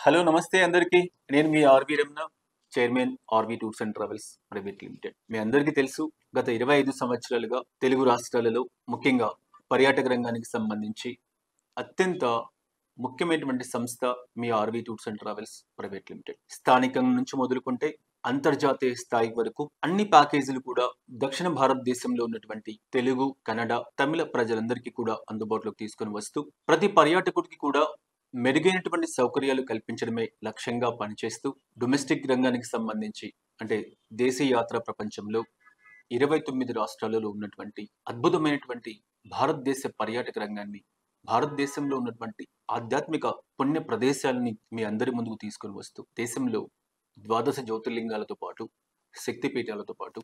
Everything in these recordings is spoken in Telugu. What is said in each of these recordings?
హలో నమస్తే అందరికీ. నేను మీ R V Ramana, chairman R V tours and travels private limited. మీ అందరికీ తెలుసు, గత 25 సంవత్సరాలుగా తెలుగు రాష్ట్రాలలో ముఖ్యంగా పర్యాటక రంగానికి సంబంధించి అత్యంత ముఖ్యమైనటువంటి సంస్థ మీ R V tours and travels private limited. స్థానికం నుంచి మొదలుకుంటే అంతర్జాతీయ స్థాయి వరకు అన్ని ప్యాకేజీలు కూడా దక్షిణ భారతదేశంలో ఉన్నటువంటి తెలుగు, కన్నడ, తమిళ ప్రజలందరికీ కూడా అందుబాటులోకి తీసుకొని వస్తూ ప్రతి పర్యాటకుడికి కూడా మెరుగైనటువంటి సౌకర్యాలు కల్పించడమే లక్ష్యంగా పనిచేస్తూ డొమెస్టిక్ రంగానికి సంబంధించి అంటే దేశీయ యాత్ర ప్రపంచంలో 29 రాష్ట్రాలలో ఉన్నటువంటి అద్భుతమైనటువంటి భారతదేశ పర్యాటక రంగాన్ని, భారతదేశంలో ఉన్నటువంటి ఆధ్యాత్మిక పుణ్య ప్రదేశాలని మీ అందరి ముందుకు తీసుకొని వస్తూ దేశంలో ద్వాదశ జ్యోతిర్లింగాలతో పాటు శక్తిపీఠాలతో పాటు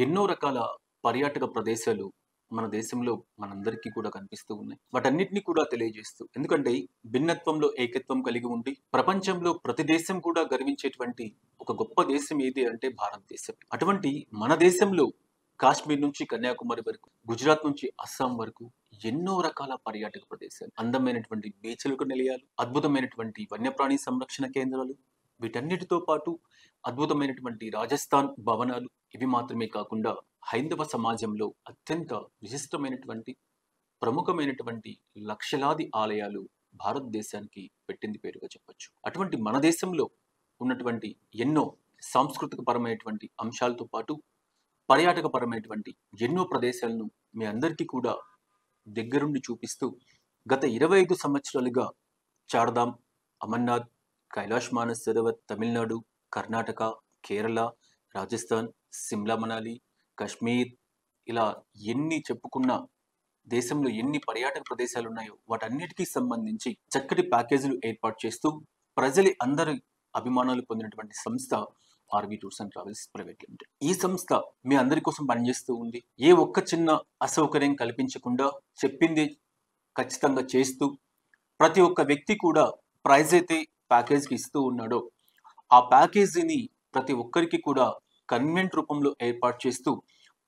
ఎన్నో రకాల పర్యాటక ప్రదేశాలు మన దేశంలో మనందరికీ కూడా కనిపిస్తూ ఉన్నాయి. వాటన్నిటిని కూడా తెలియజేస్తూ, ఎందుకంటే భిన్నత్వంలో ఏకత్వం కలిగి ఉండి ప్రపంచంలో ప్రతి దేశం కూడా గర్వించేటువంటి ఒక గొప్ప దేశం ఏది అంటే భారతదేశం. అటువంటి మన దేశంలో కాశ్మీర్ నుంచి కన్యాకుమారి వరకు, గుజరాత్ నుంచి అస్సాం వరకు ఎన్నో రకాల పర్యాటక ప్రదేశాలు, అందమైనటువంటి బీచ్లకు నిలయాలు, అద్భుతమైనటువంటి వన్యప్రాణి సంరక్షణ కేంద్రాలు, వీటన్నిటితో పాటు అద్భుతమైనటువంటి రాజస్థాన్ భవనాలు, ఇవి మాత్రమే కాకుండా హైందవ సమాజంలో అత్యంత విశిష్టమైనటువంటి ప్రముఖమైనటువంటి లక్షలాది ఆలయాలు భారతదేశానికి పెట్టింది పేరుగా చెప్పొచ్చు. అటువంటి మన దేశంలో ఉన్నటువంటి ఎన్నో సాంస్కృతిక పరమైనటువంటి అంశాలతో పాటు పర్యాటక పరమైనటువంటి ఎన్నో ప్రదేశాలను మీ అందరికీ కూడా దగ్గరుండి చూపిస్తూ గత 25 సంవత్సరాలుగా చార్ధామ్, అమర్నాథ్, కైలాష్ మానస్ సరోవర్, తమిళనాడు, కర్ణాటక, కేరళ, రాజస్థాన్, సిమ్లా మనాలి, కాశ్మీర్, ఇలా ఎన్ని చెప్పుకున్న దేశంలో ఎన్ని పర్యాటక ప్రదేశాలు ఉన్నాయో వాటన్నిటికీ సంబంధించి చక్కటి ప్యాకేజీలు ఏర్పాటు చేస్తూ ప్రజలు అందరి అభిమానాలు పొందినటువంటి సంస్థ RV tours and travels private Limited. ఈ సంస్థ మీ అందరి కోసం పనిచేస్తూ ఉంది. ఏ ఒక్క చిన్న అసౌకర్యం కల్పించకుండా చెప్పింది ఖచ్చితంగా చేస్తూ ప్రతి ఒక్క వ్యక్తి కూడా ప్రైజ్ అయితే ప్యాకేజ్కి ఇస్తూ ఉన్నాడో ఆ ప్యాకేజీని ప్రతి ఒక్కరికి కూడా కన్వెంట్ రూపంలో ఏర్పాటు చేస్తూ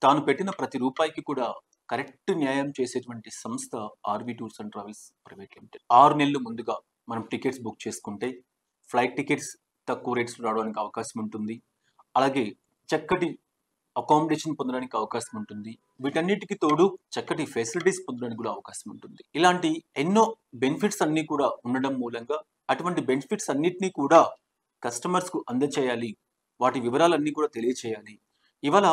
తాను పెట్టిన ప్రతి రూపాయికి కూడా కరెక్ట్ న్యాయం చేసేటువంటి సంస్థ RV tours and travels private Limited. 6 నెలలు ముందుగా మనం టికెట్స్ బుక్ చేసుకుంటే ఫ్లైట్ టికెట్స్ తక్కువ రేట్స్లో రావడానికి అవకాశం ఉంటుంది. అలాగే చక్కటి అకామిడేషన్ పొందడానికి అవకాశం ఉంటుంది. వీటన్నిటికి తోడు చక్కటి ఫెసిలిటీస్ పొందడానికి కూడా అవకాశం ఉంటుంది. ఇలాంటి ఎన్నో బెనిఫిట్స్ అన్నీ కూడా ఉండడం మూలంగా అటువంటి బెనిఫిట్స్ అన్నిటినీ కూడా కస్టమర్స్కు అందచేయాలి, వాటి వివరాలన్నీ కూడా తెలియచేయాలి. ఇవాళ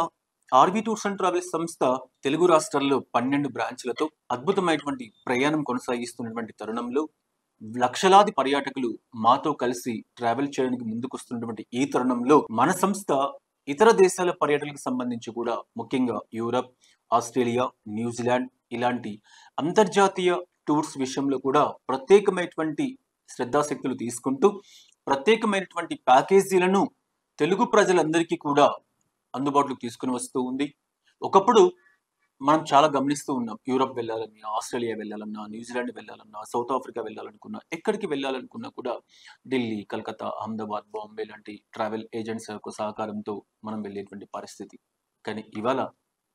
ఆర్వి టూర్స్ అండ్ ట్రావెల్స్ సంస్థ తెలుగు రాష్ట్రాల్లో 12 బ్రాంచ్లతో అద్భుతమైనటువంటి ప్రయాణం కొనసాగిస్తున్నటువంటి తరుణంలో లక్షలాది పర్యాటకులు మాతో కలిసి ట్రావెల్ చేయడానికి ముందుకొస్తున్నటువంటి ఈ తరుణంలో మన సంస్థ ఇతర దేశాల పర్యటనకు సంబంధించి కూడా ముఖ్యంగా యూరప్, ఆస్ట్రేలియా, న్యూజిలాండ్ ఇలాంటి అంతర్జాతీయ టూర్స్ విషయంలో కూడా ప్రత్యేకమైనటువంటి శ్రద్ధాశక్తులు తీసుకుంటూ ప్రత్యేకమైనటువంటి ప్యాకేజీలను తెలుగు ప్రజలందరికీ కూడా అందుబాటులోకి తీసుకుని వస్తూ ఉంది. ఒకప్పుడు మనం చాలా గమనిస్తూ ఉన్నాం, యూరప్ వెళ్ళాలన్నా, ఆస్ట్రేలియా వెళ్ళాలన్నా, న్యూజిలాండ్ వెళ్ళాలన్నా, సౌత్ ఆఫ్రికా వెళ్ళాలనుకున్నా, ఎక్కడికి వెళ్ళాలనుకున్నా కూడా ఢిల్లీ, కలకత్తా, అహ్మదాబాద్, బాంబే లాంటి ట్రావెల్ ఏజెంట్స్ యొక్క సహకారంతో మనం వెళ్ళేటువంటి పరిస్థితి. కానీ ఇవాళ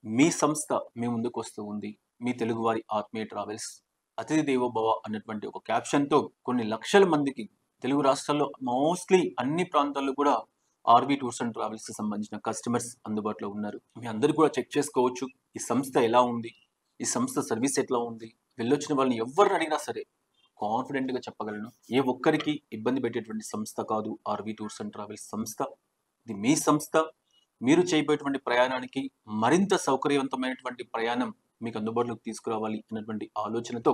మీ సంస్థ మీ ముందుకు వస్తూ ఉంది. మీ తెలుగువారి ఆత్మీయ ట్రావెల్స్, అతిథి దేవోభవ అన్నటువంటి ఒక క్యాప్షన్తో కొన్ని లక్షల మందికి తెలుగు రాష్ట్రాల్లో మోస్ట్లీ అన్ని ప్రాంతాల్లో కూడా ఆర్వి టూర్స్ అండ్ ట్రావెల్స్ కి సంబంధించిన కస్టమర్స్ అందుబాటులో ఉన్నారు. మీ అందరూ కూడా చెక్ చేసుకోవచ్చు ఈ సంస్థ ఎలా ఉంది, ఈ సంస్థ సర్వీస్ ఎట్లా ఉంది. వెళ్ళొచ్చిన వాళ్ళని ఎవరిని అడిగినా సరే కాన్ఫిడెంట్ గా చెప్పగలను, ఏ ఒక్కరికి ఇబ్బంది పెట్టేటువంటి సంస్థ కాదు ఆర్వి టూర్స్ అండ్ ట్రావెల్స్ సంస్థ. ఇది మీ సంస్థ. మీరు చేయబోయేటువంటి ప్రయాణానికి మరింత సౌకర్యవంతమైనటువంటి ప్రయాణం మీకు అందుబాటులోకి తీసుకురావాలి అన్నటువంటి ఆలోచనతో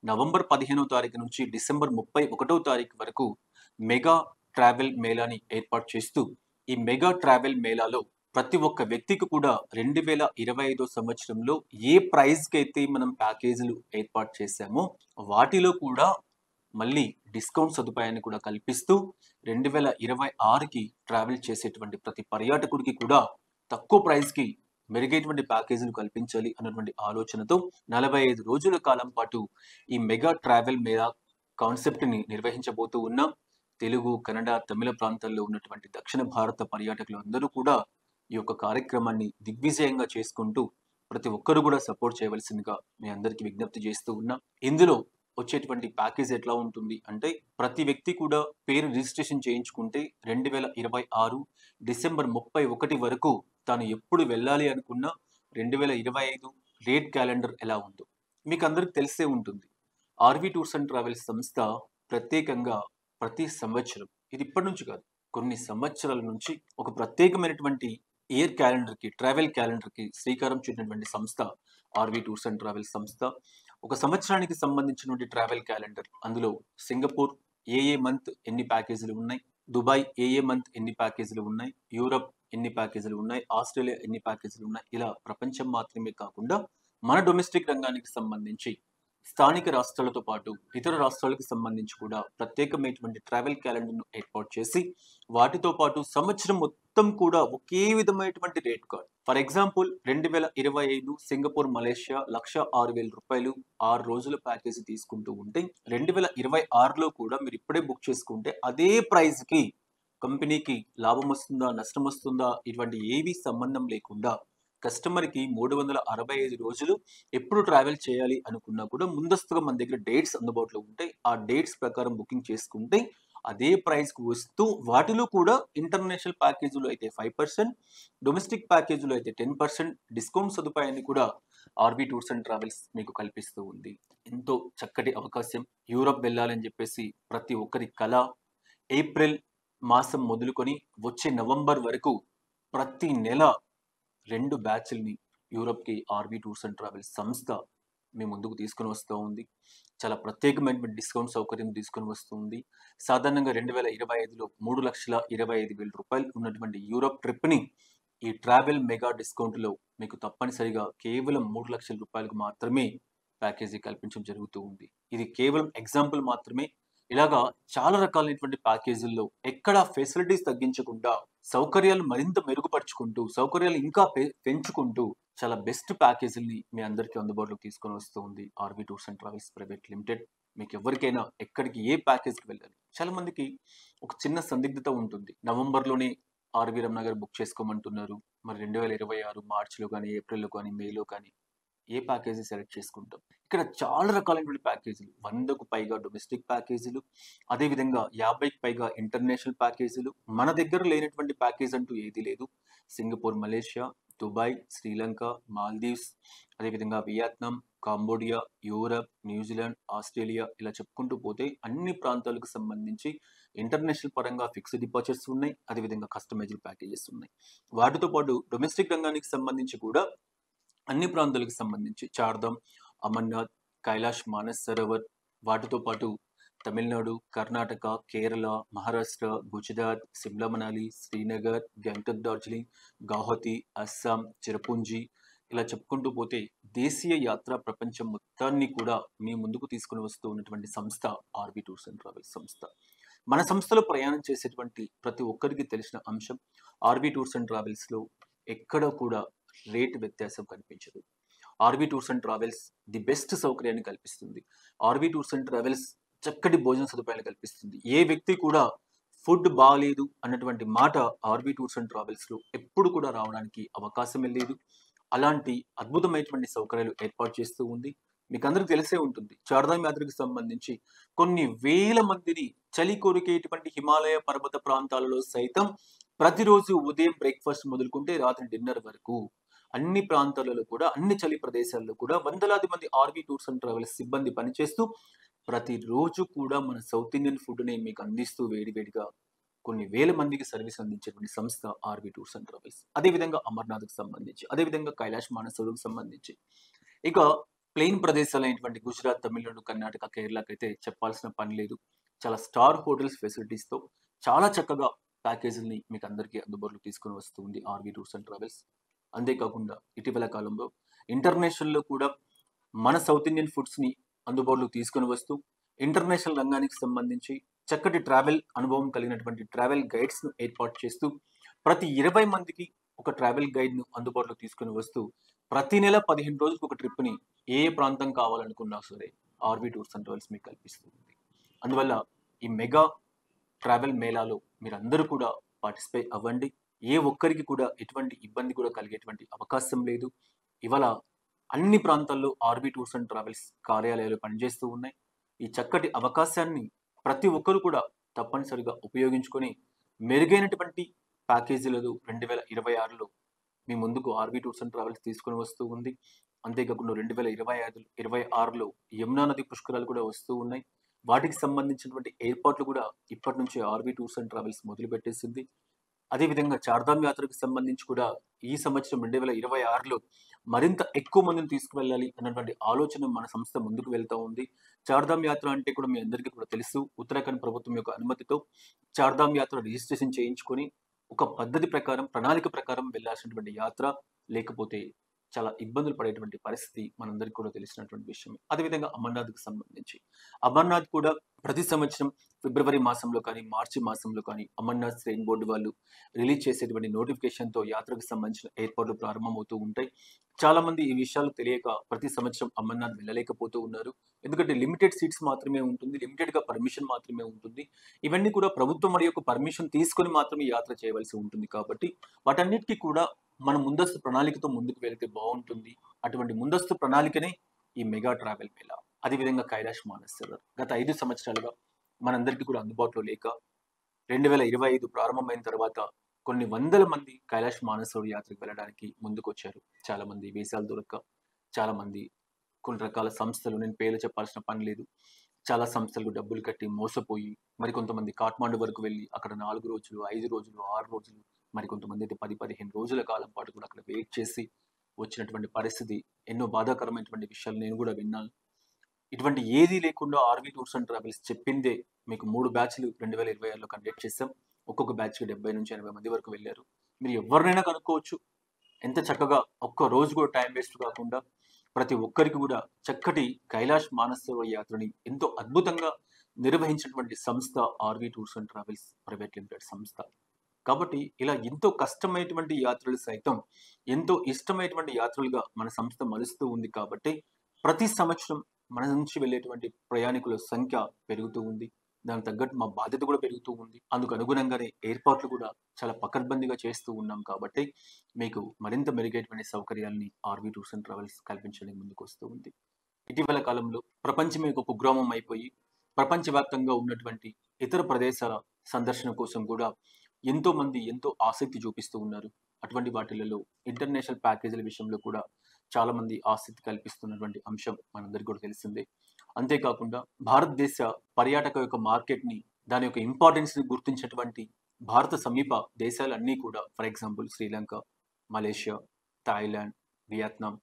నవంబర్ 15వ తారీఖు నుంచి డిసెంబర్ 31వ తారీఖు వరకు మెగా ట్రావెల్ మేళాని ఏర్పాటు చేస్తూ ఈ మెగా ట్రావెల్ మేళాలో ప్రతి ఒక్క వ్యక్తికి కూడా 2025 సంవత్సరంలో ఏ ప్రైస్కి అయితే మనం ప్యాకేజీలు ఏర్పాటు చేశామో వాటిలో కూడా మళ్ళీ డిస్కౌంట్ సదుపాయాన్ని కూడా కల్పిస్తూ 2026కి ట్రావెల్ చేసేటువంటి ప్రతి పర్యాటకుడికి కూడా తక్కువ ప్రైస్కి మెరుగైనటువంటి ప్యాకేజీలు కల్పించాలి అన్నటువంటి ఆలోచనతో 45 రోజుల కాలం పాటు ఈ మెగా ట్రావెల్ మేళా కాన్సెప్ట్ని నిర్వహించబోతూ ఉన్నాం. తెలుగు, కన్నడ, తమిళ ప్రాంతాల్లో ఉన్నటువంటి దక్షిణ భారత పర్యాటకులు అందరూ కూడా ఈ యొక్క కార్యక్రమాన్ని దిగ్విజయంగా చేసుకుంటూ ప్రతి ఒక్కరు కూడా సపోర్ట్ చేయవలసిందిగా మీ అందరికీ విజ్ఞప్తి చేస్తూ ఉన్నాం. ఇందులో వచ్చేటువంటి ప్యాకేజ్ ఎట్లా ఉంటుంది అంటే, ప్రతి వ్యక్తి కూడా పేరు రిజిస్ట్రేషన్ చేయించుకుంటే 2026 డిసెంబర్ 31 వరకు తాను ఎప్పుడు వెళ్ళాలి అనుకున్నా 2025 డేట్ క్యాలెండర్ ఎలా ఉందో మీకు అందరికి తెలిసే ఉంటుంది. ఆర్వి టూర్స్ అండ్ ట్రావెల్స్ సంస్థ ప్రత్యేకంగా ప్రతి సంవత్సరం, ఇది ఇప్పటి నుంచి కాదు, కొన్ని సంవత్సరాల నుంచి ఒక ప్రత్యేకమైనటువంటి ఇయర్ క్యాలెండర్కి, ట్రావెల్ క్యాలెండర్కి శ్రీకారం చుట్టినటువంటి సంస్థ ఆర్వి టూర్స్ అండ్ ట్రావెల్స్ సంస్థ. ఒక సంవత్సరానికి సంబంధించినటువంటి ట్రావెల్ క్యాలెండర్, అందులో సింగపూర్ ఏ మంత్ ఎన్ని ప్యాకేజీలు ఉన్నాయి, దుబాయ్ ఏ మంత్ ఎన్ని ప్యాకేజీలు ఉన్నాయి, యూరప్ ఎన్ని ప్యాకేజీలు ఉన్నాయి, ఆస్ట్రేలియా ఎన్ని ప్యాకేజీలు ఉన్నాయి, ఇలా ప్రపంచం మాత్రమే కాకుండా మన డొమెస్టిక్ రంగానికి సంబంధించి స్థానిక రాష్ట్రాలతో పాటు ఇతర రాష్ట్రాలకు సంబంధించి కూడా ప్రత్యేకమైనటువంటి ట్రావెల్ క్యాలెండర్ను ఏర్పాటు చేసి వాటితో పాటు సంవత్సరం మొత్తం కూడా ఒకే విధమైనటువంటి rate card. For example 2025 Singapore Malaysia 1,06,000 రూపాయలు 6 రోజుల ప్యాకేజీ తీసుకుంటూ ఉంటే 2026లో కూడా మీరు ఇప్పుడే బుక్ చేసుకుంటే అదే ప్రైస్కి కంపెనీకి లాభం వస్తుందా, నష్టం వస్తుందా, ఇటువంటి ఏవి సంబంధం లేకుండా కస్టమర్కి 365 రోజులు ఎప్పుడు ట్రావెల్ చేయాలి అనుకున్నా కూడా ముందస్తుగా మన దగ్గర డేట్స్ అందుబాటులో ఉంటాయి. ఆ డేట్స్ ప్రకారం బుకింగ్ చేసుకుంటే అదే ప్రైస్కి వస్తూ వాటిలో కూడా ఇంటర్నేషనల్ ప్యాకేజీలో అయితే 5%, డొమెస్టిక్ ప్యాకేజీలో అయితే 10% డిస్కౌంట్ సదుపాయాన్ని కూడా ఆర్బీ టూర్స్ అండ్ ట్రావెల్స్ మీకు కల్పిస్తూ ఉంది. ఎంతో చక్కటి అవకాశం. యూరప్ వెళ్ళాలని చెప్పేసి ప్రతి ఒక్కరి కళ. ఏప్రిల్ మాసం మొదలుకొని వచ్చే నవంబర్ వరకు ప్రతి నెల 2 బ్యాచ్ల్ని యూరప్కి ఆర్బీ టూర్స్ అండ్ ట్రావెల్స్ సంస్థ మీ ముందుకు తీసుకొని వస్తూ ఉంది. చాలా ప్రత్యేకమైనటువంటి డిస్కౌంట్ సౌకర్యం తీసుకొని వస్తుంది. సాధారణంగా 2025లో 3,25,000 రూపాయలు ఉన్నటువంటి యూరప్ ట్రిప్ని ఈ ట్రావెల్ మెగా డిస్కౌంట్లో మీకు తప్పనిసరిగా కేవలం 3 లక్షల రూపాయలకు మాత్రమే ప్యాకేజీ కల్పించడం జరుగుతూ ఉంది. ఇది కేవలం ఎగ్జాంపుల్ మాత్రమే. ఇలాగా చాలా రకాలైనటువంటి ప్యాకేజీల్లో ఎక్కడ ఫెసిలిటీస్ తగ్గించకుండా సౌకర్యాలు మరింత మెరుగుపరుచుకుంటూ సౌకర్యాలు ఇంకా పెంచుకుంటూ చాలా బెస్ట్ ప్యాకేజీల్ని మీ అందరికీ అందుబాటులోకి తీసుకొని వస్తూ ఉంది RV tours and travels private Limited. మీకు ఎవరికైనా ఎక్కడికి ఏ ప్యాకేజ్కి వెళ్ళాలి, చాలా మందికి ఒక చిన్న సందిగ్ధత ఉంటుంది. నవంబర్లోనే ఆర్వి రమణ బుక్ చేసుకోమంటున్నారు, మరి 2026 మార్చిలో కానీ, ఏప్రిల్లో కానీ, మేలో కానీ ఏ ప్యాకేజీ సెలెక్ట్ చేసుకుంటాం. ఇక్కడ చాలా రకాలైనటువంటి ప్యాకేజీలు, 100కు పైగా డొమెస్టిక్ ప్యాకేజీలు, అదేవిధంగా 50కి పైగా ఇంటర్నేషనల్ ప్యాకేజీలు. మన దగ్గర లేనటువంటి ప్యాకేజ్ అంటూ ఏది లేదు. Singapore Malaysia, Dubai, Sri Lanka, Maldives, అదేవిధంగా Vietnam, Cambodia, Europe, New Zealand, Australia, ఇలా చెప్పుకుంటూ పోతే అన్ని ప్రాంతాలకు సంబంధించి ఇంటర్నేషనల్ పరంగా ఫిక్స్డ్ డిపార్చర్స్ ఉన్నాయి, అదేవిధంగా కస్టమైజ్డ్ ప్యాకేజెస్ ఉన్నాయి. వాటితో పాటు డొమెస్టిక్ రంగానికి సంబంధించి కూడా అన్ని ప్రాంతాలకు సంబంధించి చార్ధామ్, అమర్నాథ్, కైలాష్ మానస్ సరోవర్, వాటితో పాటు తమిళనాడు, కర్ణాటక, కేరళ, మహారాష్ట్ర, గుజరాత్, సిమ్లా మనాలి, శ్రీనగర్, గ్యాంగ్టక్ డార్జిలింగ్, గౌహతి, అస్సాం, చిరపుంజి, ఇలా చెప్పుకుంటూ పోతే దేశీయ యాత్ర ప్రపంచం మొత్తాన్ని కూడా మీ ముందుకు తీసుకుని వస్తూ ఉన్నటువంటి సంస్థ ఆర్బీ టూర్స్ అండ్ ట్రావెల్స్ సంస్థ. మన సంస్థలో ప్రయాణం చేసేటువంటి ప్రతి ఒక్కరికి తెలిసిన అంశం, ఆర్బీ టూర్స్ అండ్ ట్రావెల్స్లో ఎక్కడ కూడా రేట్ వ్యత్యాసం కనిపించదు. RB tours and travels the best సౌకర్యాన్ని కల్పిస్తుంది. ఆర్బీ టూర్స్ అండ్ ట్రావెల్స్ చక్కటి భోజన సదుపాయాలు కల్పిస్తుంది. ఏ వ్యక్తి కూడా ఫుడ్ బాగాలేదు అన్నటువంటి మాట ఆర్బీ టూర్స్ అండ్ ట్రావెల్స్లో ఎప్పుడు కూడా రావడానికి అవకాశమే లేదు. అలాంటి అద్భుతమైనటువంటి సౌకర్యాలు ఏర్పాటు చేస్తూ ఉంది. మీకు అందరికి తెలిసే ఉంటుంది, చార్ధామ్ యాత్రకు సంబంధించి కొన్ని వేల మందిని చలి కోరికేటువంటి హిమాలయ పర్వత ప్రాంతాలలో సైతం ప్రతిరోజు ఉదయం బ్రేక్ఫాస్ట్ మొదలుకుంటే రాత్రి డిన్నర్ వరకు అన్ని ప్రాంతాలలో కూడా, అన్ని చలి ప్రదేశాల్లో కూడా వందలాది మంది ఆర్బీ టూర్స్ అండ్ ట్రావెల్స్ సిబ్బంది పనిచేస్తూ ప్రతిరోజు కూడా మన సౌత్ ఇండియన్ ఫుడ్ని మీకు అందిస్తూ వేడివేడిగా కొన్ని వేల మందికి సర్వీస్ అందించేటువంటి సంస్థ ఆర్బీ టూర్స్ అండ్ ట్రావెల్స్. అదేవిధంగా అమర్నాథ్కి సంబంధించి, అదేవిధంగా కైలాష్ మానసరోవర్కి సంబంధించి, ఇక ప్లెయిన్ ప్రదేశాలైనటువంటి గుజరాత్, తమిళనాడు, కర్ణాటక, కేరళకి అయితే చెప్పాల్సిన పని లేదు. చాలా స్టార్ హోటల్స్ ఫెసిలిటీస్తో చాలా చక్కగా ప్యాకేజీని మీకు అందరికీ అందుబాటులోకి తీసుకొని వస్తుంది ఆర్బీ టూర్స్ అండ్ ట్రావెల్స్. అంతేకాకుండా ఇటీవల కాలంలో ఇంటర్నేషనల్లో కూడా మన సౌత్ ఇండియన్ ఫుడ్స్ని అందుబాటులోకి తీసుకొని వస్తూ ఇంటర్నేషనల్ రంగానికి సంబంధించి చక్కటి ట్రావెల్ అనుభవం కలిగినటువంటి ట్రావెల్ గైడ్స్ను ఏర్పాటు చేస్తూ ప్రతి 20 మందికి ఒక ట్రావెల్ గైడ్ను అందుబాటులోకి తీసుకొని వస్తూ ప్రతి నెల 15 రోజులకు ఒక ట్రిప్ని ఏ ప్రాంతం కావాలనుకున్నా సరే ఆర్బీ టూర్స్ అండ్ ట్రావెల్స్ మీకు కల్పిస్తుంది. అందువల్ల ఈ మెగా ట్రావెల్ మేళాలో మీరందరూ కూడా పార్టిసిపేట్ అవ్వండి. ఏ ఒక్కరికి కూడా ఎటువంటి ఇబ్బంది కూడా కలిగేటువంటి అవకాశం లేదు. ఇవాళ అన్ని ప్రాంతాల్లో ఆర్బీ టూర్స్ అండ్ ట్రావెల్స్ కార్యాలయాలు పనిచేస్తూ ఉన్నాయి. ఈ చక్కటి అవకాశాన్ని ప్రతి ఒక్కరు కూడా తప్పనిసరిగా ఉపయోగించుకొని మెరుగైనటువంటి ప్యాకేజీలలో 2026లో మీ ముందుకు ఆర్‌వి టూర్స్ అండ్ ట్రావెల్స్ తీసుకొని వస్తూ ఉంది. అంతేకాకుండా 2026లో యమునా నది పుష్కరాలు కూడా వస్తూ ఉన్నాయి. వాటికి సంబంధించినటువంటి ఏర్పాట్లు కూడా ఇప్పటి నుంచే ఆర్‌వి టూర్స్ అండ్ ట్రావెల్స్ మొదలుపెట్టేసింది. అదేవిధంగా చార్ధామ్ యాత్రకు సంబంధించి కూడా ఈ సంవత్సరం 2026లో మరింత ఎక్కువ మందిని తీసుకువెళ్ళాలి అన్నటువంటి ఆలోచన మన సంస్థ ముందుకు వెళ్తా ఉంది. చార్ధామ్ యాత్ర అంటే కూడా మీ అందరికీ కూడా తెలుసు. ఉత్తరాఖండ్ ప్రభుత్వం యొక్క అనుమతితో చార్ధామ్ యాత్ర రిజిస్ట్రేషన్ చేయించుకొని ఒక పద్ధతి ప్రకారం, ప్రణాళిక ప్రకారం వెళ్ళాల్సినటువంటి యాత్ర. లేకపోతే చాలా ఇబ్బందులు పడేటువంటి పరిస్థితి మనందరికీ కూడా తెలిసినటువంటి విషయమే. అదేవిధంగా అమర్నాథ్‌కి సంబంధించి. అమర్నాథ్ కూడా ప్రతి సంవత్సరం ఫిబ్రవరి మాసంలో కానీ, మార్చి మాసంలో కానీ అమర్నాథ్ శ్రేణి బోర్డు వాళ్ళు రిలీజ్ చేసేటువంటి నోటిఫికేషన్‌తో యాత్రకు సంబంధించిన ఏర్పాట్లు ప్రారంభమవుతూ ఉంటాయి. చాలామంది ఈ విషయాలు తెలియక ప్రతి సంవత్సరం అమర్నాథ్ వెళ్ళలేకపోతూ ఉన్నారు. ఎందుకంటే లిమిటెడ్ సీట్స్ మాత్రమే ఉంటుంది. లిమిటెడ్‌గా పర్మిషన్ మాత్రమే ఉంటుంది. ఇవన్నీ కూడా ప్రభుత్వం మరి యొక్క పర్మిషన్ తీసుకొని మాత్రమే యాత్ర చేయవలసి ఉంటుంది కాబట్టి వాటన్నిటికీ కూడా మనం ముందస్తు ప్రణాళికతో ముందుకు వెళ్తే బాగుంటుంది. అటువంటి ముందస్తు ప్రణాళికనే ఈ మెగా ట్రావెల్ మేళా. అదేవిధంగా కైలాష్ మానసరోవర్ గత 5 సంవత్సరాలుగా మనందరికీ కూడా అందుబాటులో లేక 2025 ప్రారంభమైన తర్వాత కొన్ని వందల మంది కైలాష్ మానసరోవర్ యాత్రకు వెళ్ళడానికి ముందుకొచ్చారు. చాలా మంది వీసాలు దొరక్క, చాలా మంది కొన్ని రకాల సంస్థలు, నేను పేర్లు చెప్పాల్సిన పని లేదు. చాలా సంస్థలకు డబ్బులు కట్టి మోసపోయి మరికొంతమంది కాఠ్మాండు వరకు వెళ్ళి అక్కడ 4 రోజులు, 5 రోజులు, 6 రోజులు, మరికొంతమంది అయితే 10, 15 రోజుల కాలం పాటు కూడా అక్కడ వెయిట్ చేసి వచ్చినటువంటి పరిస్థితి. ఎన్నో బాధాకరమైనటువంటి విషయాలు నేను కూడా విన్నాను. ఇటువంటి ఏదీ లేకుండా ఆర్‌వి టూర్స్ అండ్ ట్రావెల్స్ చెప్పిందే మీకు 3 బ్యాచ్‌లు 2026లో కండక్ట్ చేసాం. ఒక్కొక్క బ్యాచ్‌కి 70-80 మంది వరకు వెళ్లారు. మీరు ఎవరినైనా కనుక్కోవచ్చు. ఎంత చక్కగా ఒక్క రోజు కూడా టైం వేస్ట్ కాకుండా ప్రతి ఒక్కరికి కూడా చక్కటి కైలాష్ మానసరోవర్ యాత్రని ఎంతో అద్భుతంగా నిర్వహించినటువంటి సంస్థ RV Tours and travels private Limited సంస్థ. కాబట్టి ఇలా ఎంతో కష్టమైనటువంటి యాత్రలు సైతం ఎంతో ఇష్టమైనటువంటి యాత్రలుగా మన సంస్థ మలుస్తూ ఉంది కాబట్టి ప్రతి సంవత్సరం మన నుంచి వెళ్ళేటువంటి ప్రయాణికుల సంఖ్య పెరుగుతూ ఉంది. దానికి తగ్గట్టు మా బాధ్యత కూడా పెరుగుతూ ఉంది. అందుకు అనుగుణంగానే ఏర్పాట్లు కూడా చాలా పకడ్బందీగా చేస్తూ ఉన్నాం కాబట్టి మీకు మరింత మెరుగైనటువంటి సౌకర్యాలని ఆర్‌వి టూర్స్ అండ్ ట్రావెల్స్ కల్పించడానికి ముందుకు వస్తూ ఉంది. ఇటీవల కాలంలో ప్రపంచమే ఒక కుగ్రామం అయిపోయి ప్రపంచవ్యాప్తంగా ఉన్నటువంటి ఇతర ప్రదేశాల సందర్శన కోసం కూడా ఎంతో మంది ఎంతో ఆసక్తి చూపిస్తూ ఉన్నారు. అటువంటి వాటిలలో ఇంటర్నేషనల్ ప్యాకేజీల విషయంలో కూడా చాలా మంది ఆసక్తి కల్పిస్తున్నటువంటి అంశం మనందరికీ కూడా తెలిసిందే. అంతేకాకుండా భారతదేశ పర్యాటక యొక్క మార్కెట్‌ని, దాని యొక్క ఇంపార్టెన్స్‌ని గుర్తించినటువంటి భారత సమీప దేశాలన్నీ కూడా for example Sri Lanka, Malaysia, Thailand, Vietnam,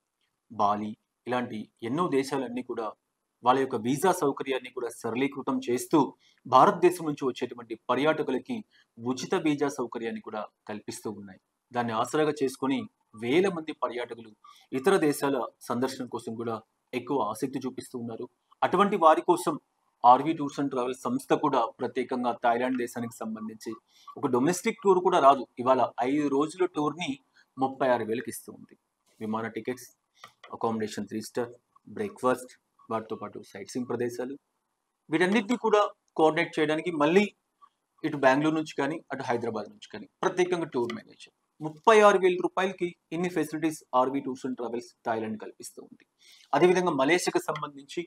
Bali ఇలాంటి ఎన్నో దేశాలన్నీ కూడా వాళ్ళ యొక్క వీసా సౌకర్యాన్ని కూడా సరళీకృతం చేస్తూ భారతదేశం నుంచి వచ్చేటువంటి పర్యాటకులకి ఉచిత వీసా సౌకర్యాన్ని కూడా కల్పిస్తూ ఉన్నాయి. దాన్ని ఆసరాగా చేసుకొని వేల మంది పర్యాటకులు ఇతర దేశాల సందర్శన కోసం కూడా ఎక్కువ ఆసక్తి చూపిస్తూ ఉన్నారు. అటువంటి వారి కోసం ఆర్‌వి టూర్స్ అండ్ ట్రావెల్స్ సంస్థ కూడా ప్రత్యేకంగా థాయిలాండ్ దేశానికి సంబంధించి ఒక డొమెస్టిక్ టూర్ కూడా రాదు. ఇవాళ 5 రోజుల టూర్‌ని 36,000కి ఇస్తూ ఉంది. విమాన టికెట్స్, అకామిడేషన్ 3 స్టార్, బ్రేక్‌ఫాస్ట్, వాటితో పాటు సైట్ సీయింగ్ ప్రదేశాలు వీటన్నిటిని కూడా కోఆర్డినేట్ చేయడానికి మళ్ళీ ఇటు బెంగుళూరు నుంచి కానీ, అటు హైదరాబాద్ నుంచి కానీ ప్రత్యేకంగా టూర్ మేనేజర్. రూ. 36,000కి ఇన్ని facilities RV Tours and Travels Thailand కల్పిస్తూ ఉంది. అదేవిధంగా మలేషియాకి సంబంధించి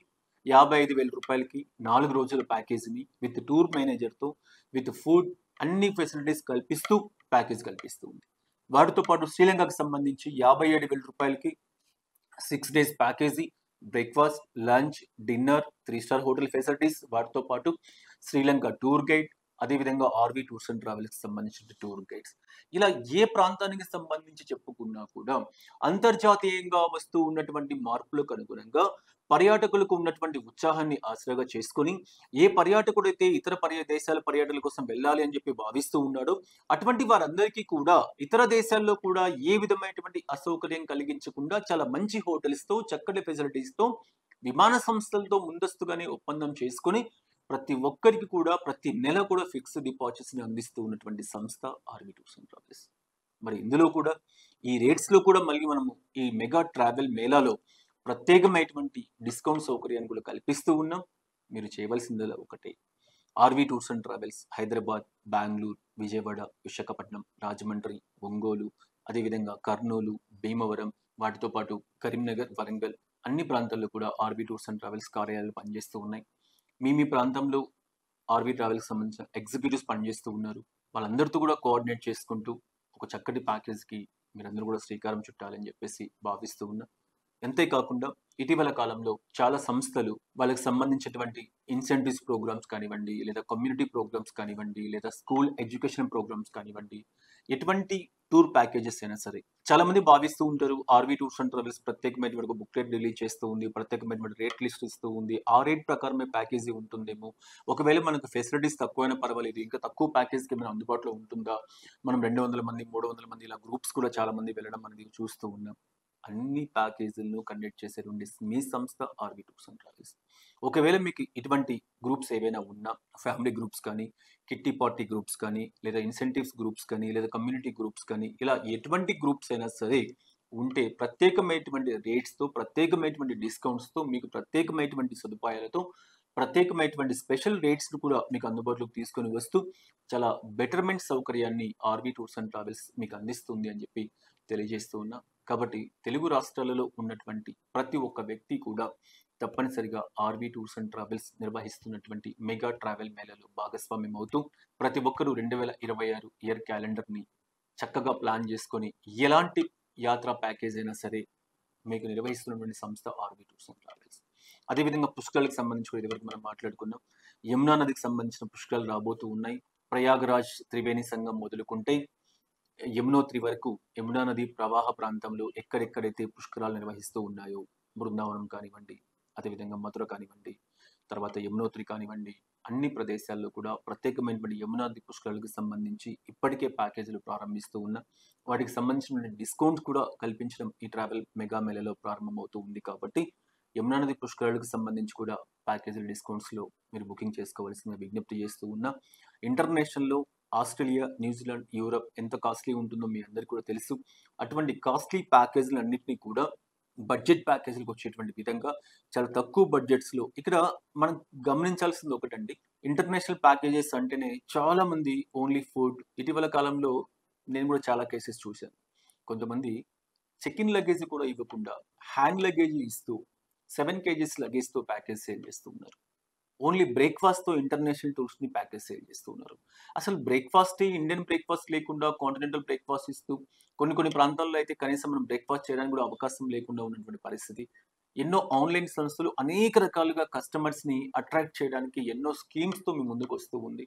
రూ. 55,000కి 4 రోజుల ప్యాకేజీని విత్ టూర్ మేనేజర్‌తో, విత్ ఫుడ్ అన్ని ఫెసిలిటీస్ కల్పిస్తూ ప్యాకేజ్ కల్పిస్తూ ఉంది. వాటితో పాటు శ్రీలంకకు సంబంధించి రూ. 57,000కి 6 days package, breakfast, lunch, dinner, 3 star hotel facilities, వాటితో పాటు శ్రీలంక టూర్ గైడ్, అదేవిధంగా ఆర్‌వి టూర్స్ అండ్ ట్రావెల్స్‌కి సంబంధించిన టూర్ గైడ్స్. ఇలా ఏ ప్రాంతానికి సంబంధించి చెప్పుకున్నా కూడా అంతర్జాతీయంగా వస్తూ ఉన్నటువంటి మార్పులకు అనుగుణంగా పర్యాటకులకు ఉన్నటువంటి ఉత్సాహాన్ని ఆసరాగా చేసుకొని ఏ పర్యాటకుడైతే ఇతర దేశాల పర్యటనల కోసం వెళ్ళాలి అని చెప్పి భావిస్తూ ఉన్నాడో అటువంటి వారందరికీ కూడా ఇతర దేశాల్లో కూడా ఏ విధమైనటువంటి అసౌకర్యం కలిగించకుండా చాలా మంచి హోటల్స్‌తో, చక్కటి ఫెసిలిటీస్‌తో, విమాన సంస్థలతో ముందస్తుగానే ఒప్పందం చేసుకొని ప్రతి ఒక్కరికి కూడా ప్రతి నెల కూడా ఫిక్స్డ్ డిపాజిట్స్‌ని అందిస్తూ ఉన్నటువంటి సంస్థ ఆర్‌వి టూర్స్ అండ్ ట్రావెల్స్. మరి ఇందులో కూడా ఈ రేట్స్‌లో కూడా మళ్ళీ మనము ఈ మెగా ట్రావెల్ మేళాలో ప్రత్యేకమైనటువంటి డిస్కౌంట్ సౌకర్యాన్ని కూడా కల్పిస్తూ ఉన్నాం. మీరు చేయవలసిందల్లా ఒకటే. RV Tours and Travels Hyderabad, Bengaluru, Vijayawada, Visakhapatnam, Rajahmundry, Ongole, అదేవిధంగా కర్నూలు, భీమవరం, వాటితో పాటు కరీంనగర్, వరంగల్ అన్ని ప్రాంతాల్లో కూడా ఆర్‌వి టూర్స్ అండ్ ట్రావెల్స్ కార్యాలయాలు పనిచేస్తూ ఉన్నాయి. మీ ప్రాంతంలో ఆర్వీ ట్రావెల్‌కి సంబంధించిన ఎగ్జిక్యూటివ్స్ పనిచేస్తూ ఉన్నారు. వాళ్ళందరితో కూడా కోఆర్డినేట్ చేసుకుంటూ ఒక చక్కటి ప్యాకేజ్‌కి మీరందరూ కూడా శ్రీకారం చుట్టాలని చెప్పేసి భావిస్తూ ఉన్నా. అంతే కాకుండా ఇటీవల కాలంలో చాలా సంస్థలు వాళ్ళకి సంబంధించినటువంటి ఇన్సెంటివ్స్ ప్రోగ్రామ్స్ కానివ్వండి, లేదా కమ్యూనిటీ ప్రోగ్రామ్స్ కానివ్వండి, లేదా స్కూల్ ఎడ్యుకేషన్ ప్రోగ్రామ్స్ కానివ్వండి, ఎటువంటి టూర్ ప్యాకేజెస్ అయినా సరే చాలా మంది భావిస్తూ ఉంటారు ఆర్వీ టూర్స్ అండ్ ట్రావెల్స్ ప్రత్యేకమైనటువంటి ఒక బుక్లెట్ రిలీజ్ చేస్తూ ఉంది, ప్రత్యేకమైనటువంటి రేట్ లిస్ట్ ఇస్తూ ఉంది. ఆ రేట్ ప్రకారమే ప్యాకేజీ ఉంటుందేమో, ఒకవేళ మనకు ఫెసిలిటీస్ తక్కువైనా పర్వాలేదు, ఇంకా తక్కువ ప్యాకేజ్కి ఏమైనా అందుబాటులో ఉంటుందా, మనం 200 మంది 300 మంది ఇలా గ్రూప్స్ కూడా చాలా మంది వెళ్ళడం అనేది చూస్తూ ఉన్నాం. అన్ని ప్యాకేజీలను కండక్ట్ చేసేటువంటి మీ సంస్థ ఆర్వీ టూర్స్ అండ్ ట్రావెల్స్. ఒకవేళ మీకు ఇటువంటి గ్రూప్స్ ఏవైనా ఉన్నా, ఫ్యామిలీ గ్రూప్స్ కానీ, కిట్టి పార్టీ గ్రూప్స్ కానీ, లేదా ఇన్సెంటివ్స్ గ్రూప్స్ కానీ, లేదా కమ్యూనిటీ గ్రూప్స్ కానీ, ఇలా ఎటువంటి గ్రూప్స్ అయినా సరే ఉంటే ప్రత్యేకమైనటువంటి రేట్స్‌తో, ప్రత్యేకమైనటువంటి డిస్కౌంట్స్‌తో, మీకు ప్రత్యేకమైనటువంటి సదుపాయాలతో, ప్రత్యేకమైనటువంటి స్పెషల్ రేట్స్‌ని కూడా మీకు అందుబాటులోకి తీసుకొని వస్తూ చాలా బెటర్‌మెంట్ సౌకర్యాన్ని ఆర్వీ టూర్స్ అండ్ ట్రావెల్స్ మీకు అందిస్తుంది అని చెప్పి తెలియజేస్తూ ఉన్నా. కాబట్టి తెలుగు రాష్ట్రాలలో ఉన్నటువంటి ప్రతి ఒక్క వ్యక్తి కూడా తప్పనిసరిగా ఆర్వీ టూర్స్ అండ్ ట్రావెల్స్ నిర్వహిస్తున్నటువంటి మెగా ట్రావెల్ మేళాలో భాగస్వామ్యం అవుతూ ప్రతి ఒక్కరూ 2026 ఇయర్ క్యాలెండర్‌ని చక్కగా ప్లాన్ చేసుకొని ఎలాంటి యాత్రా ప్యాకేజ్ అయినా సరే మీకు నిర్వహిస్తున్నటువంటి సంస్థ ఆర్వీ టూర్స్ అండ్ ట్రావెల్స్. అదేవిధంగా పుష్కరాలకు సంబంధించి కూడా ఇదివరకు మనం మాట్లాడుకున్నాం. యమునా నదికి సంబంధించిన పుష్కరాలు రాబోతూ ఉన్నాయి. ప్రయాగరాజ్ త్రివేణి సంగం మొదలుకుంటే యమునోత్రి వరకు యమునా నది ప్రవాహ ప్రాంతంలో ఎక్కడెక్కడైతే పుష్కరాలు నిర్వహిస్తూ ఉన్నాయో, బృందావనం కానివ్వండి, అదేవిధంగా మథుర కానివ్వండి, తర్వాత యమునోత్రి కానివ్వండి, అన్ని ప్రదేశాల్లో కూడా ప్రత్యేకమైనటువంటి యమునా నది పుష్కరాలకు సంబంధించి ఇప్పటికే ప్యాకేజీలు ప్రారంభిస్తూ ఉన్న వాటికి సంబంధించిన డిస్కౌంట్స్ కూడా కల్పించడం ఈ ట్రావెల్ మెగా మేళాలో ప్రారంభమవుతూ ఉంది. కాబట్టి యమునా నది పుష్కరాలకు సంబంధించి కూడా ప్యాకేజీల డిస్కౌంట్స్‌లో మీరు బుకింగ్ చేసుకోవాల్సిన విజ్ఞప్తి చేస్తూ ఉన్నా. ఇంటర్నేషనల్‌లో ఆస్ట్రేలియా, న్యూజిలాండ్, యూరప్ ఎంత కాస్ట్లీ ఉంటుందో మీ అందరికీ కూడా తెలుసు. అటువంటి కాస్ట్లీ ప్యాకేజీలన్నిటిని కూడా బడ్జెట్ ప్యాకేజీలకు వచ్చేటువంటి విధంగా చాలా తక్కువ బడ్జెట్స్‌లో ఇక్కడ మనం గమనించాల్సింది ఒకటండి. ఇంటర్నేషనల్ ప్యాకేజెస్ అంటేనే చాలా మంది ఓన్లీ ఫుడ్, ఇటీవల కాలంలో నేను కూడా చాలా కేసెస్ చూశాను. కొంతమంది చెక్ ఇన్ లగేజ్ కూడా ఇవ్వకుండా హ్యాండ్ లగేజ్ ఇస్తూ 7 కేజీస్ లగేజ్‌తో ప్యాకేజ్ సేల్ చేస్తూ ఉన్నారు. ఓన్లీ బ్రేక్‌ఫాస్ట్‌తో ఇంటర్నేషనల్ టూర్స్‌ని ప్యాకేజ్ సేల్ చేస్తూ ఉన్నారు. అసలు బ్రేక్‌ఫాస్టే ఇండియన్ బ్రేక్‌ఫాస్ట్ లేకుండా కాంటినెంటల్ బ్రేక్‌ఫాస్ట్ ఇస్తూ కొన్ని ప్రాంతాల్లో అయితే కనీసం మనం బ్రేక్‌ఫాస్ట్ చేయడానికి కూడా అవకాశం లేకుండా ఉన్నటువంటి పరిస్థితి. ఎన్నో ఆన్‌లైన్ సంస్థలు అనేక రకాలుగా కస్టమర్స్‌ని అట్రాక్ట్ చేయడానికి ఎన్నో స్కీమ్స్‌తో మీ ముందుకొస్తూ ఉంది.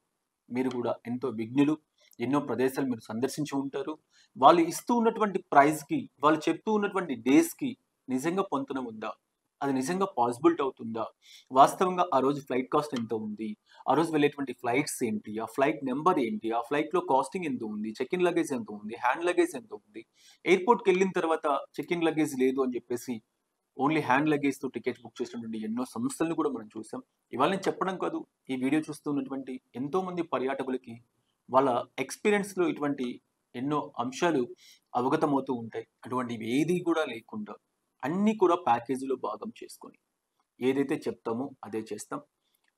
మీరు కూడా ఎంతో విజ్ఞులు. ఎన్నో ప్రదేశాలు మీరు సందర్శించి ఉంటారు. వాళ్ళు ఇస్తూ ఉన్నటువంటి ప్రైస్‌కి, వాళ్ళు చెప్తూ ఉన్నటువంటి డేస్‌కి నిజంగా పొంతన ఉందా? అది నిజంగా పాసిబిలిటీ అవుతుందా? వాస్తవంగా ఆ రోజు ఫ్లైట్ కాస్ట్ ఎంత ఉంది? ఆ రోజు వెళ్ళేటువంటి ఫ్లైట్స్ ఏంటి? ఆ ఫ్లైట్ నంబర్ ఏంటి? ఆ ఫ్లైట్‌లో కాస్టింగ్ ఎంత ఉంది? చెక్ ఇన్ లగేజ్ ఎంత ఉంది? హ్యాండ్ లగేజ్ ఎంత ఉంది? ఎయిర్‌పోర్ట్‌కెళ్ళిన తర్వాత చెక్ ఇన్ లగేజ్ లేదు అని చెప్పేసి ఓన్లీ హ్యాండ్ లగేజ్‌తో టికెట్ బుక్ చేసినటువంటి ఎన్నో సంస్థలను కూడా మనం చూసాం. ఇవాళ నేను చెప్పడం కాదు. ఈ వీడియో చూస్తున్నటువంటి ఎంతోమంది పర్యాటకులకి వాళ్ళ ఎక్స్‌పీరియన్స్‌లో ఇటువంటి ఎన్నో అంశాలు అవగతమవుతూ ఉంటాయి. అటువంటివి ఏది కూడా లేకుండా అన్నీ కూడా ప్యాకేజీలో భాగం చేసుకొని ఏదైతే చెప్తామో అదే చేస్తాం.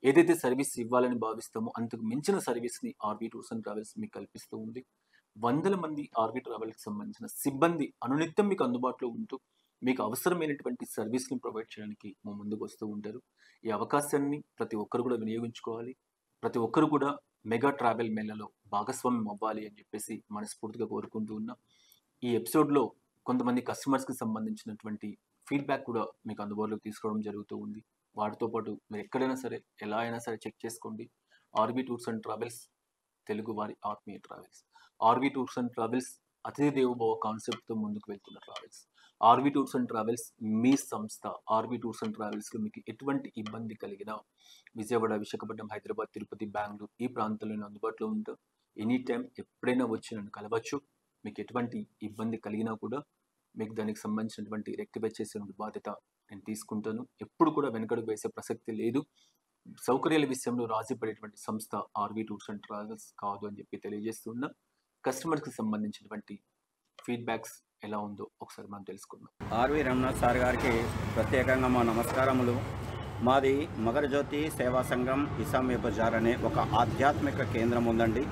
ఏదైతే సర్వీస్ ఇవ్వాలని భావిస్తామో అంతకు మించిన సర్వీస్‌ని ఆర్వీ టూర్స్ అండ్ ట్రావెల్స్ మీకు కల్పిస్తూ ఉంది. వందల మంది ఆర్వీ ట్రావెల్‌కి సంబంధించిన సిబ్బంది అనునిత్యం మీకు అందుబాటులో ఉంటూ మీకు అవసరమైనటువంటి సర్వీస్‌ని ప్రొవైడ్ చేయడానికి ముందుకు వస్తూ ఉంటారు. ఈ అవకాశాన్ని ప్రతి ఒక్కరు కూడా వినియోగించుకోవాలి. ప్రతి ఒక్కరు కూడా మెగా ట్రావెల్ మేళాలో భాగస్వామ్యం అవ్వాలి అని చెప్పేసి మనస్ఫూర్తిగా కోరుకుంటూ ఉన్నా. ఈ ఎపిసోడ్‌లో కొంతమంది కస్టమర్స్‌కి సంబంధించినటువంటి ఫీడ్‌బ్యాక్ కూడా మీకు అందుబాటులోకి తీసుకురావడం జరుగుతూ ఉంది. వాటితో పాటు మీరు ఎక్కడైనా సరే, ఎలా అయినా సరే చెక్ చేసుకోండి. ఆర్వీ టూర్స్ అండ్ ట్రావెల్స్ తెలుగువారి ఆత్మీయ travels. R V tours and travels అతిథి దేవో భవ కాన్సెప్ట్‌తో ముందుకు వెళ్తున్న travels. R V tours and travels మీ సంస్థ. ఆర్వీ టూర్స్ అండ్ ట్రావెల్స్‌లో మీకు ఎటువంటి ఇబ్బంది కలిగినా విజయవాడ, విశాఖపట్నం, హైదరాబాద్, తిరుపతి, బెంగుళూరు ఈ ప్రాంతాల్లో నేను అందుబాటులో ఉంటా. ఎనీ టైమ్ ఎప్పుడైనా వచ్చి నన్ను కలవచ్చు. మీకు ఎటువంటి ఇబ్బంది కలిగినా కూడా మీకు దానికి సంబంధించినటువంటి రెక్టిఫై చేసే బాధ్యత నేను తీసుకుంటాను. ఎప్పుడు కూడా వెనకడుగు వేసే ప్రసక్తి లేదు. సౌకర్యాల విషయంలో రాజీ పడేటువంటి సంస్థ ఆర్వీ టూర్స్ అండ్ ట్రావెల్స్ కాదు అని చెప్పి తెలియజేస్తున్నా. కస్టమర్స్‌కి సంబంధించినటువంటి ఫీడ్‌బ్యాక్స్ ఎలా ఉందో ఒకసారి మనం తెలుసుకుందాం. ఆర్వి రమణాథ్ సార్ గారికి ప్రత్యేకంగా మా నమస్కారములు. మాది మగరజ్యోతి సేవా సంఘం ఇసామియా బజార్ అనే ఒక ఆధ్యాత్మిక కేంద్రం ఉందండి.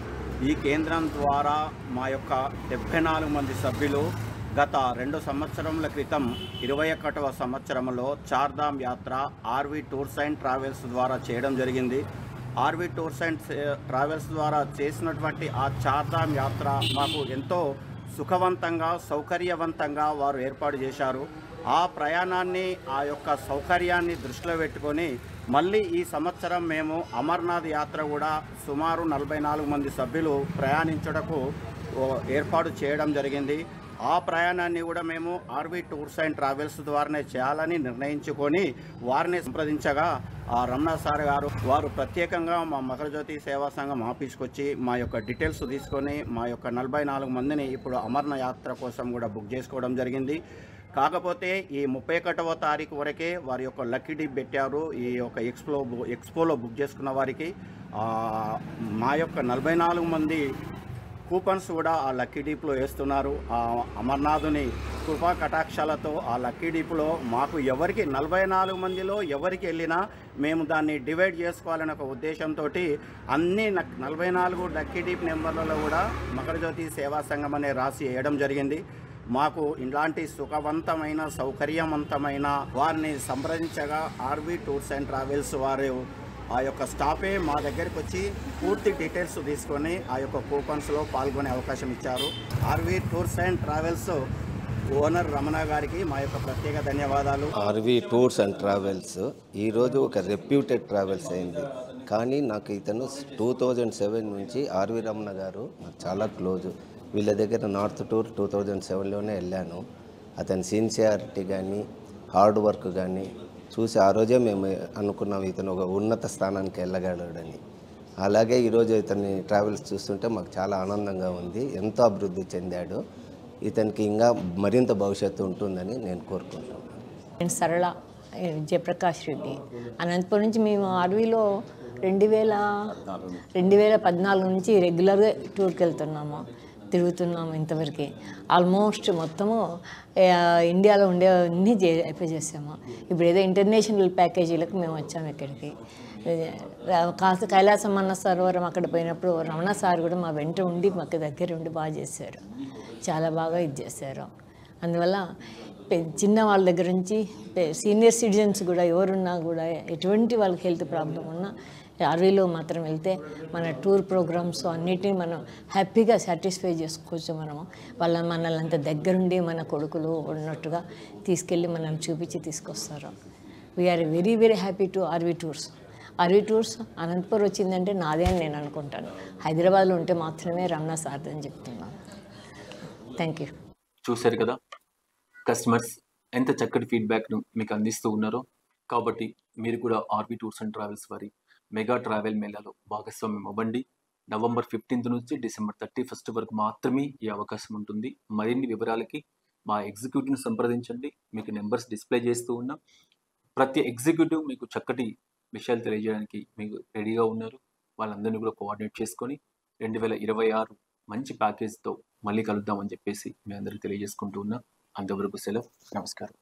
ఈ కేంద్రం ద్వారా మా యొక్క 74 మంది సభ్యులు గత 2 సంవత్సరముల క్రితం 21వ సంవత్సరంలో చార్ధామ్ యాత్ర ఆర్వి టూర్స్ అండ్ ట్రావెల్స్ ద్వారా చేయడం జరిగింది. ఆర్వి టూర్స్ అండ్ ట్రావెల్స్ ద్వారా చేసినటువంటి ఆ చార్ధామ్ యాత్ర మాకు ఎంతో సుఖవంతంగా సౌకర్యవంతంగా వారు ఏర్పాటు చేశారు. ఆ ప్రయాణాన్ని ఆ యొక్క సౌకర్యాన్ని దృష్టిలో పెట్టుకొని మళ్ళీ ఈ సంవత్సరం మేము అమర్నాథ్ యాత్ర కూడా సుమారు 44 మంది సభ్యులు ప్రయాణించుటకు ఏర్పాటు చేయడం జరిగింది. ఆ ప్రయాణాన్ని కూడా మేము ఆర్వి టూర్స్ అండ్ ట్రావెల్స్ ద్వారానే చేయాలని నిర్ణయించుకొని వారిని సంప్రదించగా ఆ రమణ సార్ గారు వారు ప్రత్యేకంగా మా మకరజ్యోతి సేవా సంఘం ఆఫీస్కి వచ్చి మా యొక్క డీటెయిల్స్ తీసుకొని మా యొక్క 44 మందిని ఇప్పుడు అమర్నాథ్ యాత్ర కోసం కూడా బుక్ చేసుకోవడం జరిగింది. కాకపోతే ఈ 31వ తారీఖు వరకే వారి యొక్క లక్కీ డిప్ పెట్టారు. ఈ యొక్క ఎక్స్పోలో బుక్ చేసుకున్న వారికి మా యొక్క 44 మంది కూపన్స్ కూడా ఆ లక్కీ డీప్లో వేస్తున్నారు. ఆ అమర్నాథుని కృపా కటాక్షాలతో ఆ లక్కీ డీప్లో మాకు ఎవరికి 44 మందిలో ఎవరికి వెళ్ళినా మేము దాన్ని డివైడ్ చేసుకోవాలనే ఒక ఉద్దేశంతో అన్ని 44 లక్కీ డీప్ నెంబర్లలో కూడా మకరజ్యోతి సేవా సంఘం అనే రాసి వేయడం జరిగింది. మాకు ఇలాంటి సుఖవంతమైన సౌకర్యవంతమైన వారిని సంప్రదించగా ఆర్వి టూర్స్ అండ్ ట్రావెల్స్ వారు ఆ యొక్క స్టాఫే మా దగ్గరికి వచ్చి పూర్తి డీటెయిల్స్ తీసుకొని ఆ యొక్క కూపన్స్లో పాల్గొనే అవకాశం ఇచ్చారు. RV tours and Travels owner Ramana గారికి మా యొక్క ప్రత్యేక ధన్యవాదాలు. ఆర్వి టూర్స్ అండ్ ట్రావెల్స్ ఈరోజు ఒక రెప్యూటెడ్ ట్రావెల్స్ అయింది. కానీ నాకు ఇతను 2007 నుంచి ఆర్వి రమణ గారు నాకు చాలా క్లోజు. వీళ్ళ దగ్గర నార్త్ టూర్ 2007లోనే వెళ్ళాను. అతని సిన్సియారిటీ కానీ హార్డ్ వర్క్ కానీ చూసి ఆ రోజే మేము అనుకున్నాం ఇతను ఒక ఉన్నత స్థానానికి వెళ్ళగలడని. అలాగే ఈరోజు ఇతని ట్రావెల్స్ చూస్తుంటే మాకు చాలా ఆనందంగా ఉంది. ఎంతో అభివృద్ధి చెందాడు. ఇతనికి ఇంకా మరింత భవిష్యత్తు ఉంటుందని నేను కోరుకుంటున్నాను. నేను సరళ జయప్రకాష్ రెడ్డి. అనంతపురం నుంచి మేము ఆర్వీలో 2014 నుంచి రెగ్యులర్గా టూర్కి వెళ్తున్నాము, తిరుగుతున్నాము. ఇంతవరకు ఆల్మోస్ట్ మొత్తము ఇండియాలో ఉండే అన్నీ అయిపోయి చేసాము. ఇప్పుడు ఏదో ఇంటర్నేషనల్ ప్యాకేజీలకు మేము వచ్చాము ఇక్కడికి. కైలాసం అన్న సరోవరం అక్కడ పోయినప్పుడు రమణ సార్ కూడా మా వెంట ఉండి మాకు దగ్గర ఉండి బాగా చేశారు, చాలా బాగా ఇది చేశారు. అందువల్ల చిన్న వాళ్ళ దగ్గర నుంచి సీనియర్ సిటిజన్స్ కూడా ఎవరున్నా కూడా ఎటువంటి వాళ్ళకి హెల్త్ ప్రాబ్లం ఉన్నా ఆర్వీలో మాత్రం వెళ్తే మన టూర్ ప్రోగ్రామ్స్ అన్నిటినీ మనం హ్యాపీగా సాటిస్ఫై చేసుకోవచ్చు. మనల్ని అంత దగ్గరుండి మన కొడుకులు ఉన్నట్టుగా తీసుకెళ్ళి మనల్ని చూపించి తీసుకొస్తారు. We're very very happy to RV Tours. RV Tours Anantapur వచ్చిందంటే నాదే అని నేను అనుకుంటాను. హైదరాబాద్లో ఉంటే మాత్రమే రమణ సార్ అని చెప్తున్నాను. Thank you. చూశారు కదా కస్టమర్స్ ఎంత చక్కటి ఫీడ్బ్యాక్ను మీకు అందిస్తూ ఉన్నారో. కాబట్టి మీరు కూడా ఆర్వి టూర్స్ అండ్ ట్రావెల్స్ వారి మెగా ట్రావెల్ మేళాలో భాగస్వామ్యం అవ్వండి. నవంబర్ 15 నుంచి డిసెంబర్ 31 వరకు మాత్రమే ఈ అవకాశం ఉంటుంది. మరిన్ని వివరాలకి మా ఎగ్జిక్యూటివ్ని సంప్రదించండి. మీకు నెంబర్స్ డిస్ప్లే చేస్తూ ఉన్నాం. ప్రతి ఎగ్జిక్యూటివ్ మీకు చక్కటి విషయాలు తెలియజేయడానికి మీకు రెడీగా ఉన్నారు. వాళ్ళందరినీ కూడా కోఆర్డినేట్ చేసుకొని 2026 మంచి ప్యాకేజ్తో మళ్ళీ కలుద్దామని చెప్పేసి మీ అందరికీ తెలియజేసుకుంటూ ఉన్నా. అంతవరకు సెలవు. నమస్కారం.